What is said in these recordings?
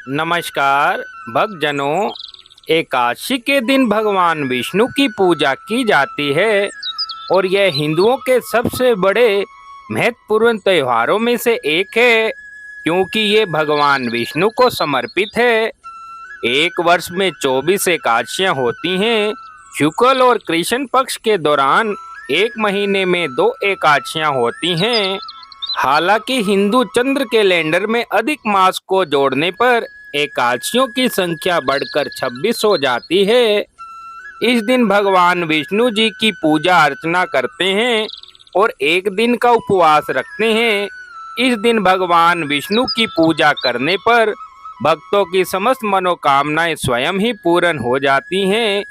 नमस्कार भक्तजनों। एकादशी के दिन भगवान विष्णु की पूजा की जाती है और यह हिंदुओं के सबसे बड़े महत्वपूर्ण त्योहारों में से एक है, क्योंकि ये भगवान विष्णु को समर्पित है। एक वर्ष में 24 एकादशियां होती हैं। शुक्ल और कृष्ण पक्ष के दौरान एक महीने में 2 एकादशियां होती हैं। हालांकि हिंदू चंद्र कैलेंडर में अधिक मास को जोड़ने पर एकादशियों की संख्या बढ़कर 26 हो जाती है। इस दिन भगवान विष्णु जी की पूजा अर्चना करते हैं और एक दिन का उपवास रखते हैं। इस दिन भगवान विष्णु की पूजा करने पर भक्तों की समस्त मनोकामनाएं स्वयं ही पूर्ण हो जाती हैं।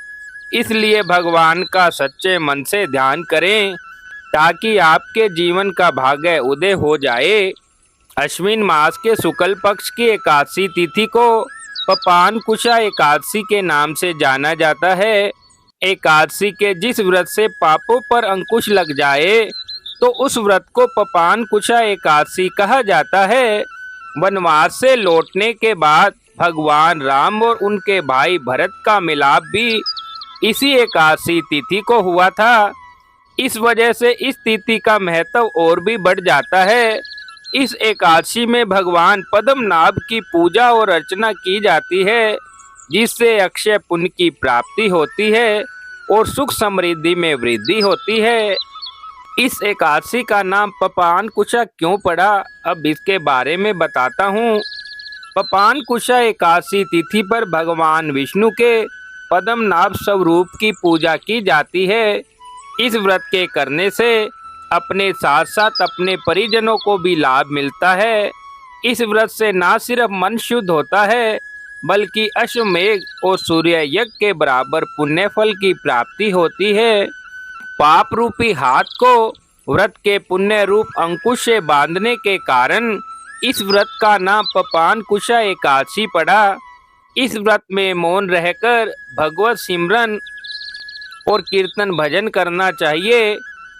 इसलिए भगवान का सच्चे मन से ध्यान करें ताकि आपके जीवन का भाग्य उदय हो जाए। अश्विन मास के शुक्ल पक्ष की एकादशी तिथि को पपानकुशा एकादशी के नाम से जाना जाता है। एकादशी के जिस व्रत से पापों पर अंकुश लग जाए तो उस व्रत को पपानकुशा एकादशी कहा जाता है। वनवास से लौटने के बाद भगवान राम और उनके भाई भरत का मिलाप भी इसी एकादशी तिथि को हुआ था। इस वजह से इस तिथि का महत्व और भी बढ़ जाता है। इस एकादशी में भगवान पद्मनाभ की पूजा और अर्चना की जाती है, जिससे अक्षय पुण्य की प्राप्ति होती है और सुख समृद्धि में वृद्धि होती है। इस एकादशी का नाम पपानकुशा क्यों पड़ा, अब इसके बारे में बताता हूँ। पपानकुशा एकादशी तिथि पर भगवान विष्णु के पद्मनाभ स्वरूप की पूजा की जाती है। इस व्रत के करने से अपने साथ साथ अपने परिजनों को भी लाभ मिलता है। इस व्रत से न सिर्फ मन शुद्ध होता है, बल्कि अश्वमेघ और सूर्य यज्ञ के बराबर पुण्य फल की प्राप्ति होती है। पाप रूपी हाथ को व्रत के पुण्य रूप अंकुश से बांधने के कारण इस व्रत का नाम पपानकुशा एकादशी पड़ा। इस व्रत में मौन रहकर भगवत सिमरन और कीर्तन भजन करना चाहिए।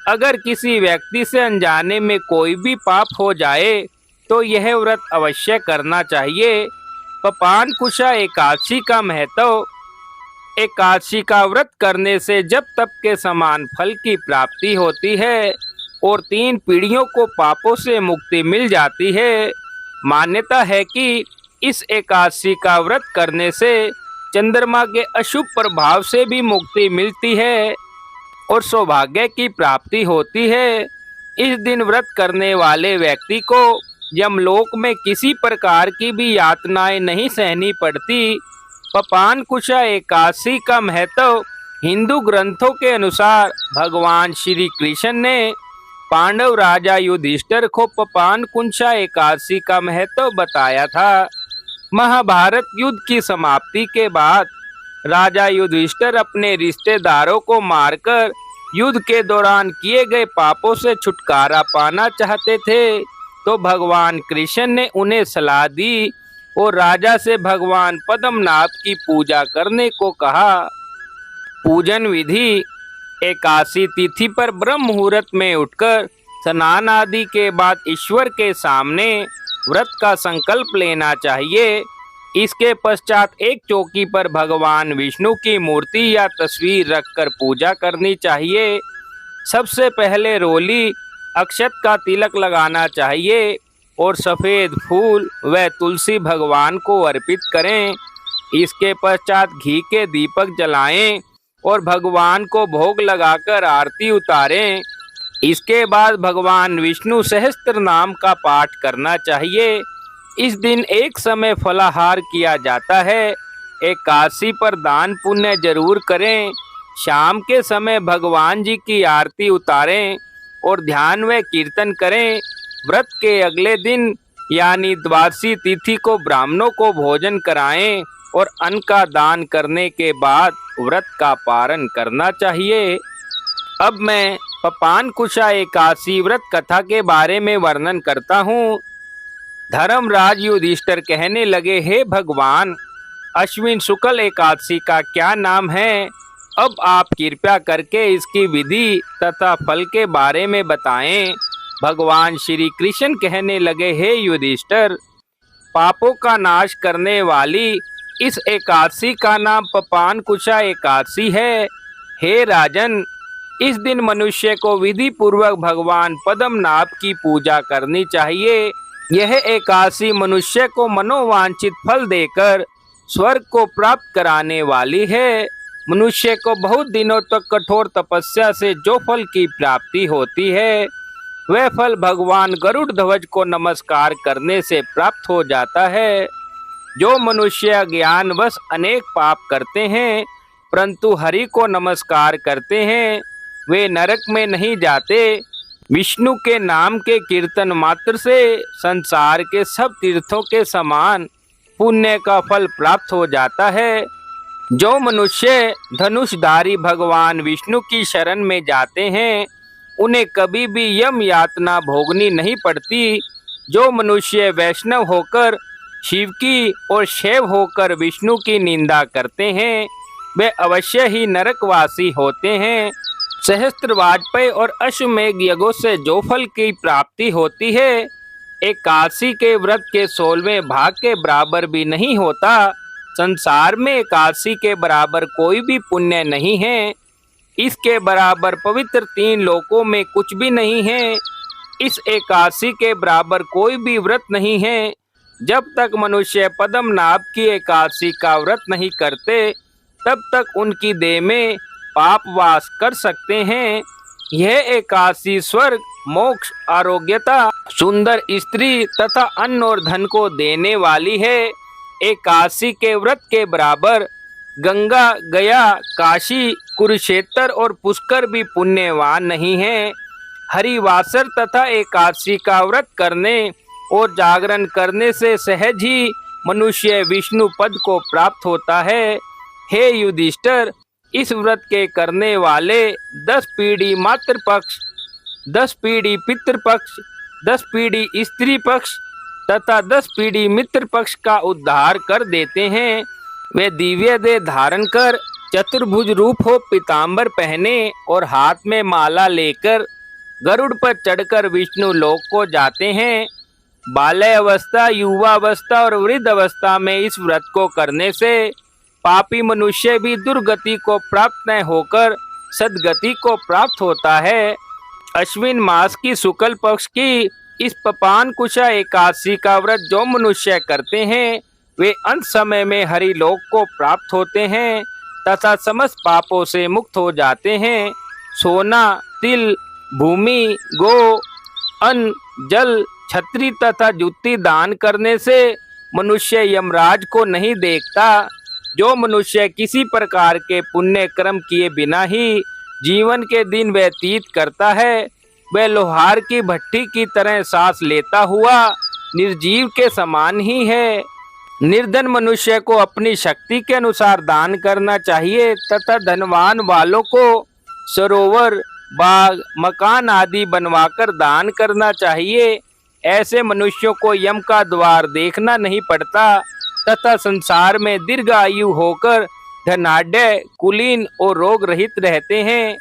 अगर किसी व्यक्ति से अनजाने में कोई भी पाप हो जाए तो यह व्रत अवश्य करना चाहिए। पपानकुशा एकादशी का महत्व। एकादशी का व्रत करने से जब तप के समान फल की प्राप्ति होती है और 3 पीढ़ियों को पापों से मुक्ति मिल जाती है। मान्यता है कि इस एकादशी का व्रत करने से चंद्रमा के अशुभ प्रभाव से भी मुक्ति मिलती है और सौभाग्य की प्राप्ति होती है। इस दिन व्रत करने वाले व्यक्ति को यमलोक में किसी प्रकार की भी यातनाएं नहीं सहनी पड़ती। पपानकुशा एकादशी का महत्व। हिंदू ग्रंथों के अनुसार भगवान श्री कृष्ण ने पांडव राजा युधिष्ठिर को पपानकुशा एकादशी का महत्व बताया था। महाभारत युद्ध की समाप्ति के बाद राजा युधिष्ठिर अपने रिश्तेदारों को मारकर युद्ध के दौरान किए गए पापों से छुटकारा पाना चाहते थे, तो भगवान कृष्ण ने उन्हें सलाह दी और राजा से भगवान पद्मनाभ की पूजा करने को कहा। पूजन विधि। एकादशी तिथि पर ब्रह्म मुहूर्त में उठकर स्नान आदि के बाद ईश्वर के सामने व्रत का संकल्प लेना चाहिए। इसके पश्चात एक चौकी पर भगवान विष्णु की मूर्ति या तस्वीर रखकर पूजा करनी चाहिए। सबसे पहले रोली अक्षत का तिलक लगाना चाहिए और सफ़ेद फूल व तुलसी भगवान को अर्पित करें। इसके पश्चात घी के दीपक जलाएं और भगवान को भोग लगाकर आरती उतारें। इसके बाद भगवान विष्णु सहस्त्र नाम का पाठ करना चाहिए। इस दिन एक समय फलाहार किया जाता है। एकादशी पर दान पुण्य जरूर करें। शाम के समय भगवान जी की आरती उतारें और ध्यान व कीर्तन करें। व्रत के अगले दिन यानी द्वादशी तिथि को ब्राह्मणों को भोजन कराएं और अन्न का दान करने के बाद व्रत का पारण करना चाहिए। अब मैं पपानकुशा एकादशी व्रत कथा के बारे में वर्णन करता हूँ। धर्मराज युधिष्ठिर कहने लगे, हे भगवान, अश्विन शुक्ल एकादशी का क्या नाम है? अब आप कृपया करके इसकी विधि तथा फल के बारे में बताएं। भगवान श्री कृष्ण कहने लगे, हे युधिष्ठिर, पापों का नाश करने वाली इस एकादशी का नाम पपानकुशा एकादशी है। हे राजन, इस दिन मनुष्य को विधि पूर्वक भगवान पद्मनाभ की पूजा करनी चाहिए। यह एकादशी मनुष्य को मनोवांछित फल देकर स्वर्ग को प्राप्त कराने वाली है। मनुष्य को बहुत दिनों तक कठोर तपस्या से जो फल की प्राप्ति होती है, वह फल भगवान गरुड़ ध्वज को नमस्कार करने से प्राप्त हो जाता है। जो मनुष्य ज्ञानवश अनेक पाप करते हैं परंतु हरि को नमस्कार करते हैं, वे नरक में नहीं जाते। विष्णु के नाम के कीर्तन मात्र से संसार के सब तीर्थों के समान पुण्य का फल प्राप्त हो जाता है। जो मनुष्य धनुषधारी भगवान विष्णु की शरण में जाते हैं, उन्हें कभी भी यम यातना भोगनी नहीं पड़ती। जो मनुष्य वैष्णव होकर शिव की और शैव होकर विष्णु की निंदा करते हैं, वे अवश्य ही नरकवासी होते हैं। सहस्त्र वाजपेयी और अश्वमेघ यज्ञों से जो फल की प्राप्ति होती है, एकादशी के व्रत के 16वें भाग के बराबर भी नहीं होता। संसार में एकादशी के बराबर कोई भी पुण्य नहीं है। इसके बराबर पवित्र 3 लोकों में कुछ भी नहीं है। इस एकादशी के बराबर कोई भी व्रत नहीं है। जब तक मनुष्य पद्मनाभ की एकादशी का व्रत नहीं करते, तब तक उनकी देह में पाप वास कर सकते हैं। यह एकादशी स्वर्ग, मोक्ष, आरोग्यता, सुंदर स्त्री तथा अन्न और धन को देने वाली है। एकादशी के व्रत के बराबर गंगा, गया, काशी, कुरुक्षेत्र और पुष्कर भी पुण्यवान नहीं है। हरिवासर तथा एकादशी का व्रत करने और जागरण करने से सहज ही मनुष्य विष्णु पद को प्राप्त होता है। हे युधिष्ठिर, इस व्रत के करने वाले 10 पीढ़ी मातृ पक्ष, 10 पीढ़ी पितृ पक्ष, 10 पीढ़ी स्त्री पक्ष तथा 10 पीढ़ी मित्र पक्ष का उद्धार कर देते हैं। वे दिव्य देह धारण कर चतुर्भुज रूप हो पीतांबर पहने और हाथ में माला लेकर गरुड़ पर चढ़कर विष्णु लोक को जाते हैं। बाल्य अवस्था, युवावस्था और वृद्ध अवस्था में इस व्रत को करने से पापी मनुष्य भी दुर्गति को प्राप्त न होकर सद्गति को प्राप्त होता है। अश्विन मास की शुक्ल पक्ष की इस पपानकुशा एकादशी का व्रत जो मनुष्य करते हैं, वे अंत समय में हरिलोक को प्राप्त होते हैं तथा समस्त पापों से मुक्त हो जाते हैं। सोना, तिल, भूमि, गो, अन्न, जल, छत्री तथा जूती दान करने से मनुष्य यमराज को नहीं देखता। जो मनुष्य किसी प्रकार के पुण्य कर्म किए बिना ही जीवन के दिन व्यतीत करता है, वह लोहार की भट्टी की तरह सांस लेता हुआ निर्जीव के समान ही है। निर्धन मनुष्य को अपनी शक्ति के अनुसार दान करना चाहिए तथा धनवान वालों को सरोवर, बाग, मकान आदि बनवाकर दान करना चाहिए। ऐसे मनुष्यों को यम का द्वार देखना नहीं पड़ता तथा संसार में दीर्घायु होकर धनाढ्य, कुलीन और रोग रहित रहते हैं।